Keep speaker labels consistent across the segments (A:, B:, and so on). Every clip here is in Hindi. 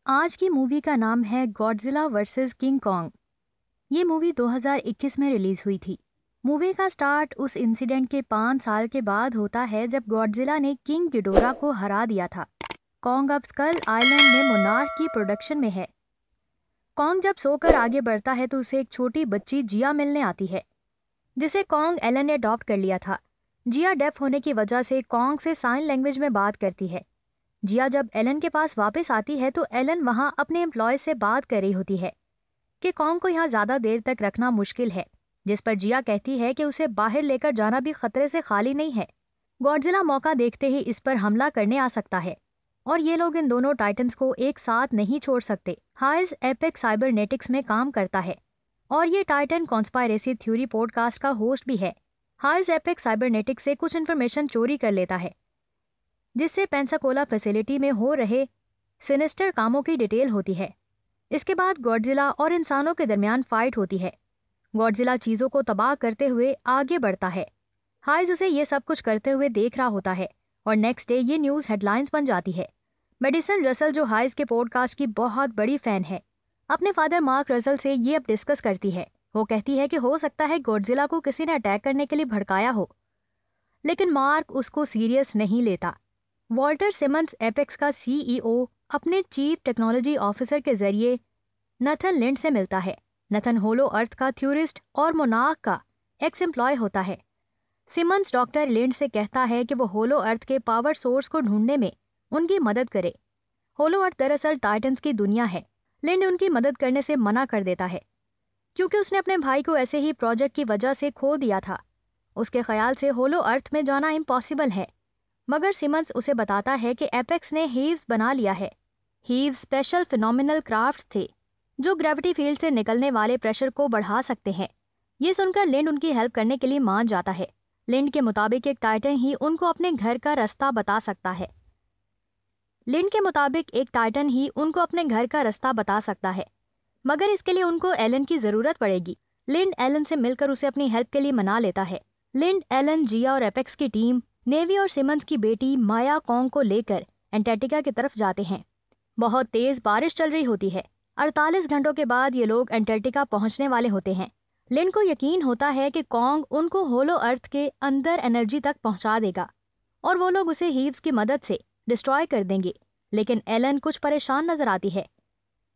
A: आज की मूवी का नाम है गॉडजिला वर्सेस किंग कॉन्ग। ये मूवी 2021 में रिलीज हुई थी। मूवी का स्टार्ट उस इंसिडेंट के 5 साल के बाद होता है जब गॉडजिला ने किंग गिडोरा को हरा दिया था। कॉन्ग अब स्कल आइलैंड में मोनार्क की प्रोडक्शन में है। कॉन्ग जब सोकर आगे बढ़ता है तो उसे एक छोटी बच्ची जिया मिलने आती है, जिसे कॉन्ग एलन ने अडॉप्ट कर लिया था। जिया डेफ होने की वजह से कॉन्ग से साइन लैंग्वेज में बात करती है। जिया जब एलन के पास वापस आती है तो एलन वहां अपने एम्प्लॉय से बात कर रही होती है कि कॉन्ग को यहाँ ज्यादा देर तक रखना मुश्किल है, जिस पर जिया कहती है कि उसे बाहर लेकर जाना भी खतरे से खाली नहीं है। गॉडजिला मौका देखते ही इस पर हमला करने आ सकता है और ये लोग इन दोनों टाइटन्स को एक साथ नहीं छोड़ सकते। हाइज एपेक्स साइबरनेटिक्स में काम करता है और ये टाइटन कॉन्स्पायरेसी थ्योरी पॉडकास्ट का होस्ट भी है। हाइज एपेक्स साइबरनेटिक्स से कुछ इन्फॉर्मेशन चोरी कर लेता है, जिससे पेंसाकोला फैसिलिटी में हो रहे सिनिस्टर कामों की डिटेल होती है। इसके बाद गॉडजिला और इंसानों के दरमियान फाइट होती है। गॉडजिला चीजों को तबाह करते हुए आगे बढ़ता है। हाइज उसे ये सब कुछ करते हुए देख रहा होता है और नेक्स्ट डे ये न्यूज हेडलाइंस बन जाती है। मेडिसन रसल, जो हाइज के पॉडकास्ट की बहुत बड़ी फैन है, अपने फादर मार्क रसल से ये अब डिस्कस करती है। वो कहती है कि हो सकता है गॉडजिला को किसी ने अटैक करने के लिए भड़काया हो, लेकिन मार्क उसको सीरियस नहीं लेता। वॉल्टर सिमंस एपेक्स का सीईओ अपने चीफ टेक्नोलॉजी ऑफिसर के जरिए नथन लिंड से मिलता है। नथन होलो अर्थ का थ्योरिस्ट और मोनार्क का एक्स एम्प्लॉय होता है। सिमंस डॉक्टर लिंड से कहता है कि वो होलो अर्थ के पावर सोर्स को ढूंढने में उनकी मदद करे। होलो अर्थ दरअसल टाइटन्स की दुनिया है। लिंड उनकी मदद करने से मना कर देता है क्योंकि उसने अपने भाई को ऐसे ही प्रोजेक्ट की वजह से खो दिया था। उसके ख्याल से होलो अर्थ में जाना इम्पॉसिबल है, मगर सिमंस उसे बताता है कि एपेक्स ने हीव्स बना लिया है। हीव्स स्पेशल फिनोमिनल क्राफ्ट थे जो ग्रेविटी फील्ड से निकलने वाले प्रेशर को बढ़ा सकते हैं। ये सुनकर लिंड उनकी हेल्प करने के लिए मान जाता है। लिंड के मुताबिक एक टाइटन ही उनको अपने घर का रास्ता बता सकता है। मगर इसके लिए उनको एलन की जरूरत पड़ेगी। लिंड एलन से मिलकर उसे अपनी हेल्प के लिए मना लेता है। लिंड, एलन, जिया और एपेक्स की टीम नेवी और सिमंस की बेटी माया कॉन्ग को लेकर एंटार्क्टिका की तरफ जाते हैं। बहुत तेज बारिश चल रही होती है। 48 घंटों के बाद ये लोग एंटार्क्टिका पहुंचने वाले होते हैं। लिंड को यकीन होता है कि कॉन्ग उनको होलो अर्थ के अंदर एनर्जी तक पहुंचा देगा और वो लोग उसे हीव्स की मदद से डिस्ट्रॉय कर देंगे। लेकिन एलन कुछ परेशान नजर आती है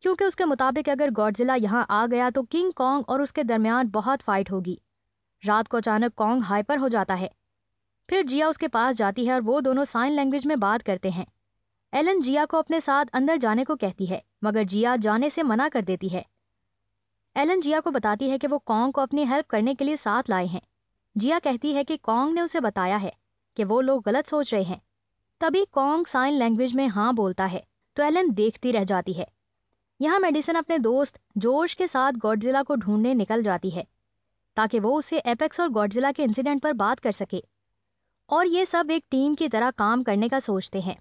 A: क्योंकि उसके मुताबिक अगर गॉडजिला यहाँ आ गया तो किंग कॉन्ग और उसके दरमियान बहुत फाइट होगी। रात को अचानक कॉन्ग हाइपर हो जाता है। फिर जिया उसके पास जाती है और वो दोनों साइन लैंग्वेज में बात करते हैं। एलन जिया को अपने साथ अंदर जाने को कहती है, मगर जिया जाने से मना कर देती है। एलन जिया को बताती है कि वो कॉन्ग को अपनी हेल्प करने के लिए साथ लाए हैं। जिया कहती है कि कॉन्ग ने उसे बताया है कि वो लोग गलत सोच रहे हैं। तभी कॉन्ग साइन लैंग्वेज में हाँ बोलता है तो एलन देखती रह जाती है। यहाँ मेडिसन अपने दोस्त जॉर्ज के साथ गॉडजिला को ढूंढने निकल जाती है ताकि वो उसे एपेक्स और गॉडजिला के इंसिडेंट पर बात कर सके और ये सब एक टीम की तरह काम करने का सोचते हैं।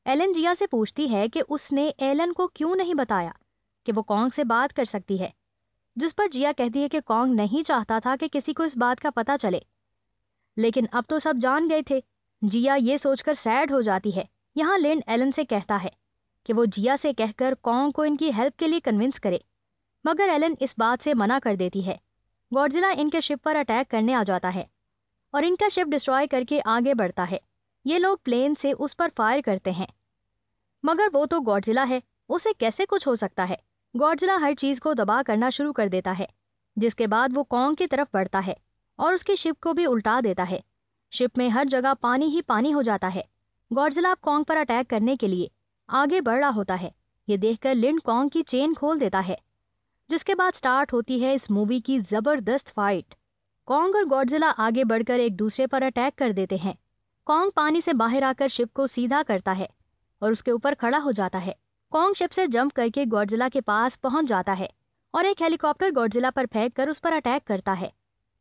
A: एलन जिया से पूछती है कि उसने एलन को क्यों नहीं बताया कि वो कॉन्ग से बात कर सकती है, जिस पर जिया कहती है कि कॉन्ग नहीं चाहता था कि किसी को इस बात का पता चले, लेकिन अब तो सब जान गए थे। जिया ये सोचकर सैड हो जाती है। यहाँ लिंड एलन से कहता है कि वो जिया से कहकर कॉन्ग को इनकी हेल्प के लिए कन्विंस करे, मगर एलन इस बात से मना कर देती है। गॉडजिला इनके शिप पर अटैक करने आ जाता है और इनका शिप डिस्ट्रॉय करके आगे बढ़ता है। ये लोग प्लेन से उस पर फायर करते हैं, मगर वो तो गॉडजिला है, उसे कैसे कुछ हो सकता है। गॉडजिला हर चीज को तबाह करना शुरू कर देता है, जिसके बाद वो कॉन्ग की तरफ बढ़ता है और उसकी शिप को भी उल्टा देता है। शिप में हर जगह पानी ही पानी हो जाता है। गॉडजिला अब कॉन्ग पर अटैक करने के लिए आगे बढ़ रहा होता है। ये देखकर लिंड कॉन्ग की चेन खोल देता है, जिसके बाद स्टार्ट होती है इस मूवी की जबरदस्त फाइट। कॉन्ग और गॉडजिला आगे बढ़कर एक दूसरे पर अटैक कर देते हैं। कॉन्ग पानी से बाहर आकर शिप को सीधा करता है और उसके ऊपर खड़ा हो जाता है। कॉन्ग शिप से जंप करके गॉडजिला के पास पहुंच जाता है और एक हेलीकॉप्टर गॉडजिला पर फेंक कर उस पर अटैक करता है।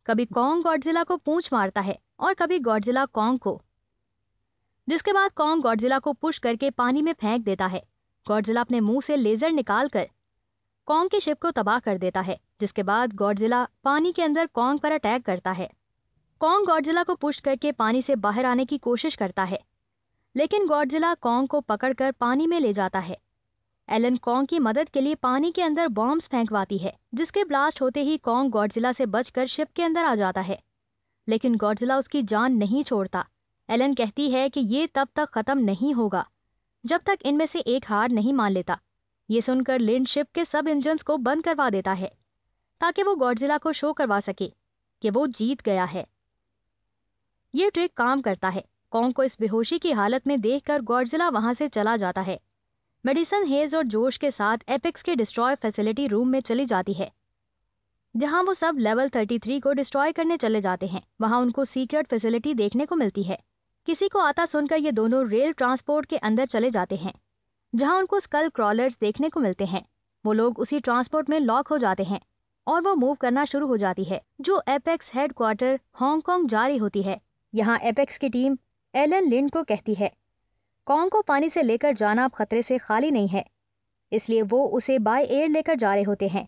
A: कभी कॉन्ग गॉडजिला को पूंछ मारता है और कभी गॉडजिला कॉन्ग को, जिसके बाद कॉन्ग गॉडजिला को पुश करके पानी में फेंक देता है। गॉडजिला अपने मुंह से लेजर निकालकर कॉन्ग की शिप को तबाह कर देता है, जिसके बाद गॉडजिला पानी के अंदर कॉन्ग पर अटैक करता है। कॉन्ग गॉडजिला को पुश करके पानी से बाहर आने की कोशिश करता है, लेकिन गॉडजिला कॉन्ग को पकड़कर पानी में ले जाता है एलन कॉन्ग की मदद के लिए पानी के अंदर बॉम्ब्स फेंकवाती है, जिसके ब्लास्ट होते ही कॉन्ग गॉडजिला से बचकर शिप के अंदर आ जाता है। लेकिन गॉडजिला उसकी जान नहीं छोड़ता। एलन कहती है कि ये तब तक खत्म नहीं होगा जब तक इनमें से एक हार नहीं मान लेता। ये सुनकर लिंड शिप के सब इंजन्स को बंद करवा देता है ताकि वो गॉडजिला को शो करवा सके कि वो जीत गया है। ये ट्रिक काम करता है। कॉन्ग को इस बेहोशी की हालत में देखकर गॉडजिला वहां से चला जाता है। मेडिसन हेज और जोश के साथ एपेक्स के डिस्ट्रॉय फैसिलिटी रूम में चली जाती है, जहां वो सब लेवल 33 को डिस्ट्रॉय करने चले जाते हैं। वहां उनको सीक्रेट फैसिलिटी देखने को मिलती है। किसी को आता सुनकर ये दोनों रेल ट्रांसपोर्ट के अंदर चले जाते हैं, जहां उनको स्कल क्रॉलर्स देखने को मिलते हैं। वो लोग उसी ट्रांसपोर्ट में लॉक हो जाते हैं और वो मूव करना शुरू हो जाती है, जो एपेक्स हेडक्वार्टर हांगकांग जा रही होती है। यहाँ एपेक्स की टीम एलन लिंड को कहती है कॉन्ग को पानी से लेकर जाना अब खतरे से खाली नहीं है, इसलिए वो उसे बाय एयर लेकर जा रहे होते हैं।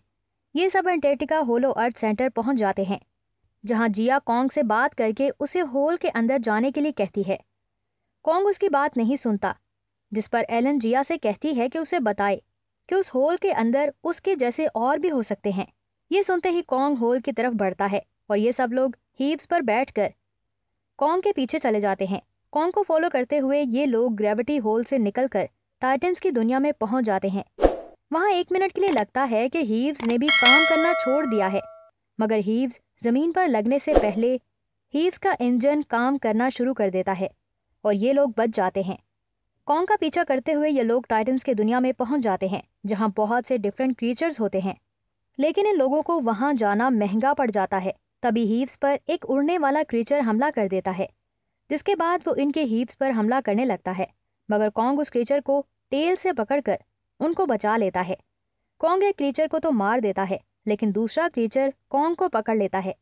A: ये सब अंटार्कटिका होलो अर्थ सेंटर पहुंच जाते हैं, जहां जिया कॉन्ग से बात करके उसे होल के अंदर जाने के लिए कहती है। कॉन्ग उसकी बात नहीं सुनता, जिस पर एलन जिया से कहती है कि उसे बताए कि उस होल के अंदर उसके जैसे और भी हो सकते हैं। ये सुनते ही कॉन्ग होल की तरफ बढ़ता है और ये सब लोग हीव्स पर बैठकर कॉन्ग के पीछे चले जाते हैं। कॉन्ग को फॉलो करते हुए ये लोग ग्रेविटी होल से निकलकर टाइटन्स की दुनिया में पहुंच जाते हैं। वहां 1 मिनट के लिए लगता है कि हीव्स ने भी काम करना छोड़ दिया है, मगर हीव्स जमीन पर लगने से पहले हीव्स का इंजन काम करना शुरू कर देता है और ये लोग बच जाते हैं। कॉन्ग का पीछा करते हुए ये लोग टाइटन्स की दुनिया में पहुंच जाते हैं, जहां बहुत से डिफरेंट क्रीचर्स होते हैं, लेकिन इन लोगों को वहां जाना महंगा पड़ जाता है। तभी हीव्स पर एक उड़ने वाला क्रीचर हमला कर देता है, जिसके बाद वो इनके हीव्स पर हमला करने लगता है, मगर कॉन्ग उस क्रीचर को टेल से पकड़कर उनको बचा लेता है। कॉन्ग एक क्रीचर को तो मार देता है, लेकिन दूसरा क्रीचर कॉन्ग को पकड़ लेता है,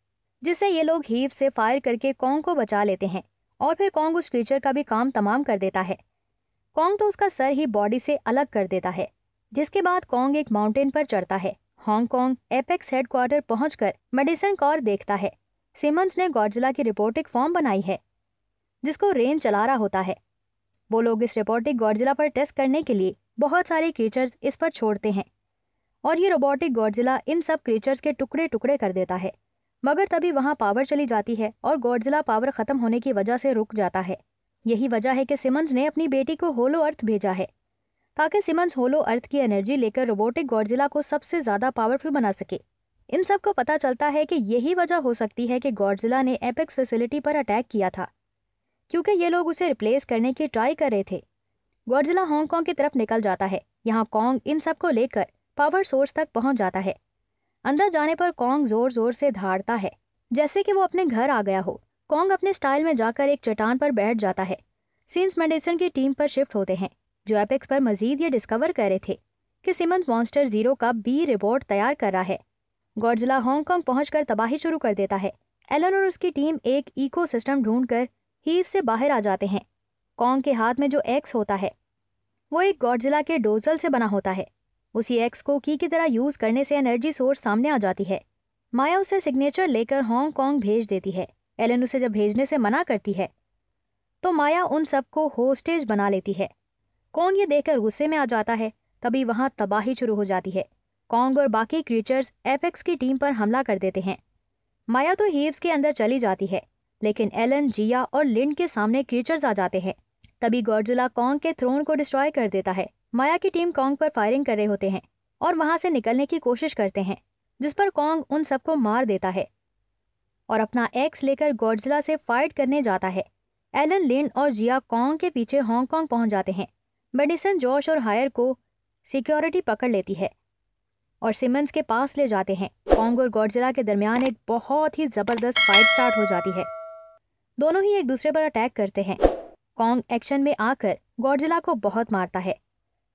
A: जिससे ये लोग हीव से फायर करके कॉन्ग को बचा लेते हैं और फिर कॉन्ग उस क्रीचर का भी काम तमाम कर देता है। कॉन्ग तो उसका सर ही बॉडी से अलग कर देता है, जिसके बाद कॉन्ग एक माउंटेन पर चढ़ता है। हांगकांग एपेक्स हेडक्वार्टर पहुंचकर मेडिसन कॉर देखता है। सिमंस ने गॉडजिला की रोबोटिक फॉर्म बनाई है, जिसको रेन चला रहा होता है। वो लोग इस रोबोटिक गॉडजिला पर टेस्ट करने के लिए बहुत सारे क्रीचर्स इस पर छोड़ते हैं और ये रोबोटिक गॉडजिला इन सब क्रीचर्स के टुकड़े टुकड़े कर देता है, मगर तभी वहां पावर चली जाती है और गॉडजिला पावर खत्म होने की वजह से रुक जाता है। यही वजह है कि सिमंस ने अपनी बेटी को होलो अर्थ भेजा है, ताकि सिमंस होलो अर्थ की एनर्जी लेकर रोबोटिक गॉडजिला को सबसे ज्यादा पावरफुल बना सके। इन सब को पता चलता है कि यही वजह हो सकती है कि गॉडजिला ने एपेक्स फैसिलिटी पर अटैक किया था, क्योंकि ये लोग उसे रिप्लेस करने की ट्राई कर रहे थे। गॉडजिला हांगकांग की तरफ निकल जाता है। यहाँ कॉन्ग इन सब को लेकर पावर सोर्स तक पहुंच जाता है। अंदर जाने पर कॉन्ग जोर जोर से धाड़ता है, जैसे कि वो अपने घर आ गया हो। कॉन्ग अपने स्टाइल में जाकर एक चट्टान पर बैठ जाता है। सीन्स मेडिसन की टीम पर शिफ्ट होते हैं, जो एपेक्स पर मजीद ये डिस्कवर कर रहे थे कि सिमंस मॉन्स्टर जीरो का बी रिपोर्ट तैयार कर रहा है। गॉडजिला हांगकांग पहुंचकर तबाही शुरू कर देता है। एलन और उसकी टीम एक इको सिस्टम ढूंढकर हीव से बाहर आ जाते हैं। कॉन्ग के हाथ में जो एक्स होता है वो एक गॉडजिला के डोजल से बना होता है। उसी एक्स को की तरह यूज करने से एनर्जी सोर्स सामने आ जाती है। माया उसे सिग्नेचर लेकर हांगकांग भेज देती है। एलन उसे जब भेजने से मना करती है तो माया उन सबको होस्टेज बना लेती है। कॉन्ग ये देखकर गुस्से में आ जाता है। तभी वहां तबाही शुरू हो जाती है। कॉन्ग और बाकी क्रीचर्स एपेक्स की टीम पर हमला कर देते हैं। माया तो हीव्स के अंदर चली जाती है, लेकिन एलन, जिया और लिंड के सामने क्रीचर्स आ जाते हैं। तभी गॉडजिला कॉन्ग के थ्रोन को डिस्ट्रॉय कर देता है। माया की टीम कॉन्ग पर फायरिंग कर रहे होते हैं और वहां से निकलने की कोशिश करते हैं, जिस पर कॉन्ग उन सबको मार देता है और अपना एक्स लेकर गॉडजिला से फाइट करने जाता है। एलन, लिंड और जिया कॉन्ग के पीछे हांगकांग पहुंच जाते हैं। मेडिसन, जॉश और हायर को सिक्योरिटी पकड़ लेती है और सिमंस के पास ले जाते हैं। कॉन्ग और गॉडजिला के दरमियान एक बहुत ही जबरदस्त फाइट स्टार्ट हो जाती है। दोनों ही एक दूसरे पर अटैक करते हैं। कॉन्ग एक्शन में आकर गॉडजिला को बहुत मारता है,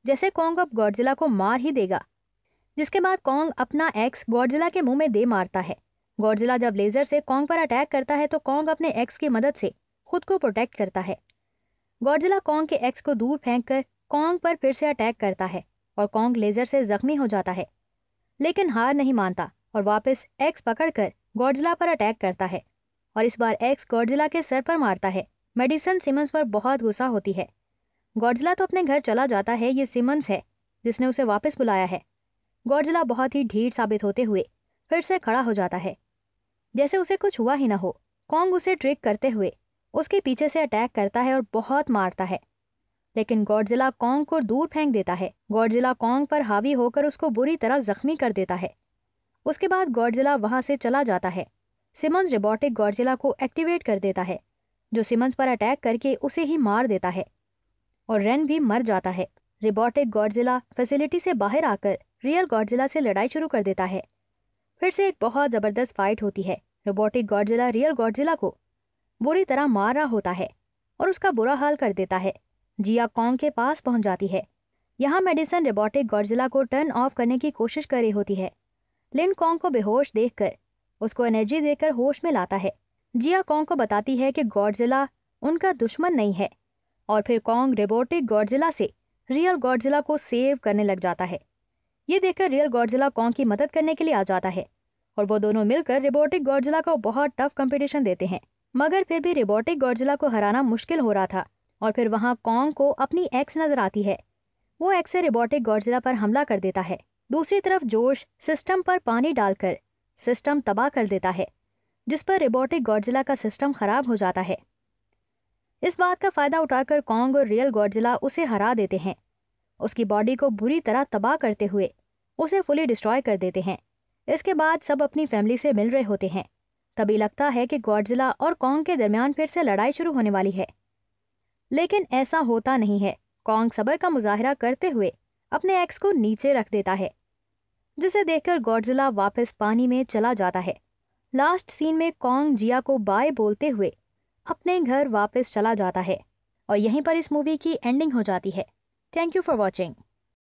A: जैसे कॉन्ग अब गॉडजिला को मार ही देगा। जिसके बाद कॉन्ग अपना एक्स गॉडजिला के मुंह में दे मारता है। गॉडजिला जब लेजर से कॉन्ग पर अटैक करता है तो कॉन्ग अपने एक्स की मदद से खुद को प्रोटेक्ट करता है। गॉडजिला कॉन्ग के एक्स को दूर फेंककर कॉन्ग पर फिर से अटैक करता है और कॉन्ग लेजर से जख्मी हो जाता है, लेकिन हार नहीं मानता और वापस एक्स पकड़कर गॉडजिला पर अटैक करता है और इस बार एक्स गॉडजिला के सर पर मारता है। मेडिसन सिमंस पर बहुत गुस्सा होती है। गॉडजिला तो अपने घर चला जाता है। ये सिमंस है जिसने उसे वापस बुलाया है। गॉडजिला बहुत ही ढीठ साबित होते हुए फिर से खड़ा हो जाता है, जैसे उसे कुछ हुआ ही ना हो। कॉन्ग उसे ट्रिक करते हुए उसके पीछे से अटैक करता है और बहुत मारता है, लेकिन गॉडजिला कॉन्ग को दूर फेंक देता है। गॉडजिला कॉन्ग पर हावी होकर उसको बुरी तरह जख्मी कर देता है। उसके बाद गॉडजिला वहां से चला जाता है। सिमंस रोबोटिक गॉडजिला को एक्टिवेट कर देता है, जो सिमंस पर अटैक करके उसे ही मार देता है, और रेन भी मर जाता है। रोबोटिक गॉडजिला फैसिलिटी से बाहर आकर रियल गॉडजिला से लड़ाई शुरू कर देता है। फिर से एक बहुत जबरदस्त फाइट होती है। रोबोटिक गॉडजिला रियल गॉडजिला को बुरी तरह मार रहा होता है और उसका बुरा हाल कर देता है। जिया कॉन्ग के पास पहुंच जाती है। यहाँ मेडिसन रोबोटिक गॉडजिला को टर्न ऑफ करने की कोशिश कर रही होती है। लिन कॉन्ग को बेहोश देखकर उसको एनर्जी देकर होश में लाता है। जिया कॉन्ग को बताती है कि गॉडजिला उनका दुश्मन नहीं है, और फिर कॉन्ग रोबोटिक गॉडजिला से रियल गॉडजिला को सेव करने लग जाता है। ये देखकर रियल गॉडजिला कॉन्ग की मदद करने के लिए आ जाता है, और वो दोनों मिलकर रोबोटिक गॉडजिला को बहुत टफ कंपटीशन देते हैं। मगर फिर भी रोबोटिक गॉडजिला को हराना मुश्किल हो रहा था। और फिर वहां कॉन्ग को अपनी एक्स नजर आती है। वो एक्स से रोबोटिक गॉडजिला पर हमला कर देता है। दूसरी तरफ जोश सिस्टम पर पानी डालकर सिस्टम तबाह कर देता है, जिस पर रोबोटिक गॉडजिला का सिस्टम खराब हो जाता है। इस बात का फायदा उठाकर कॉन्ग और रियल गॉडजिला उसे हरा देते हैं। उसकी बॉडी को बुरी तरह तबाह करते हुए उसे फुली डिस्ट्रॉय कर देते हैं। इसके बाद सब अपनी फैमिली से मिल रहे होते हैं। तभी लगता है कि गॉडजिला और कॉन्ग के दरमियान फिर से लड़ाई शुरू होने वाली है, लेकिन ऐसा होता नहीं है। कॉन्ग सब्र का मुजाहिरा करते हुए अपने एक्स को नीचे रख देता है, जिसे देखकर गॉडजिला वापस पानी में चला जाता है। लास्ट सीन में कॉन्ग जिया को बाय बोलते हुए अपने घर वापस चला जाता है, और यहीं पर इस मूवी की एंडिंग हो जाती है। Thank you for watching.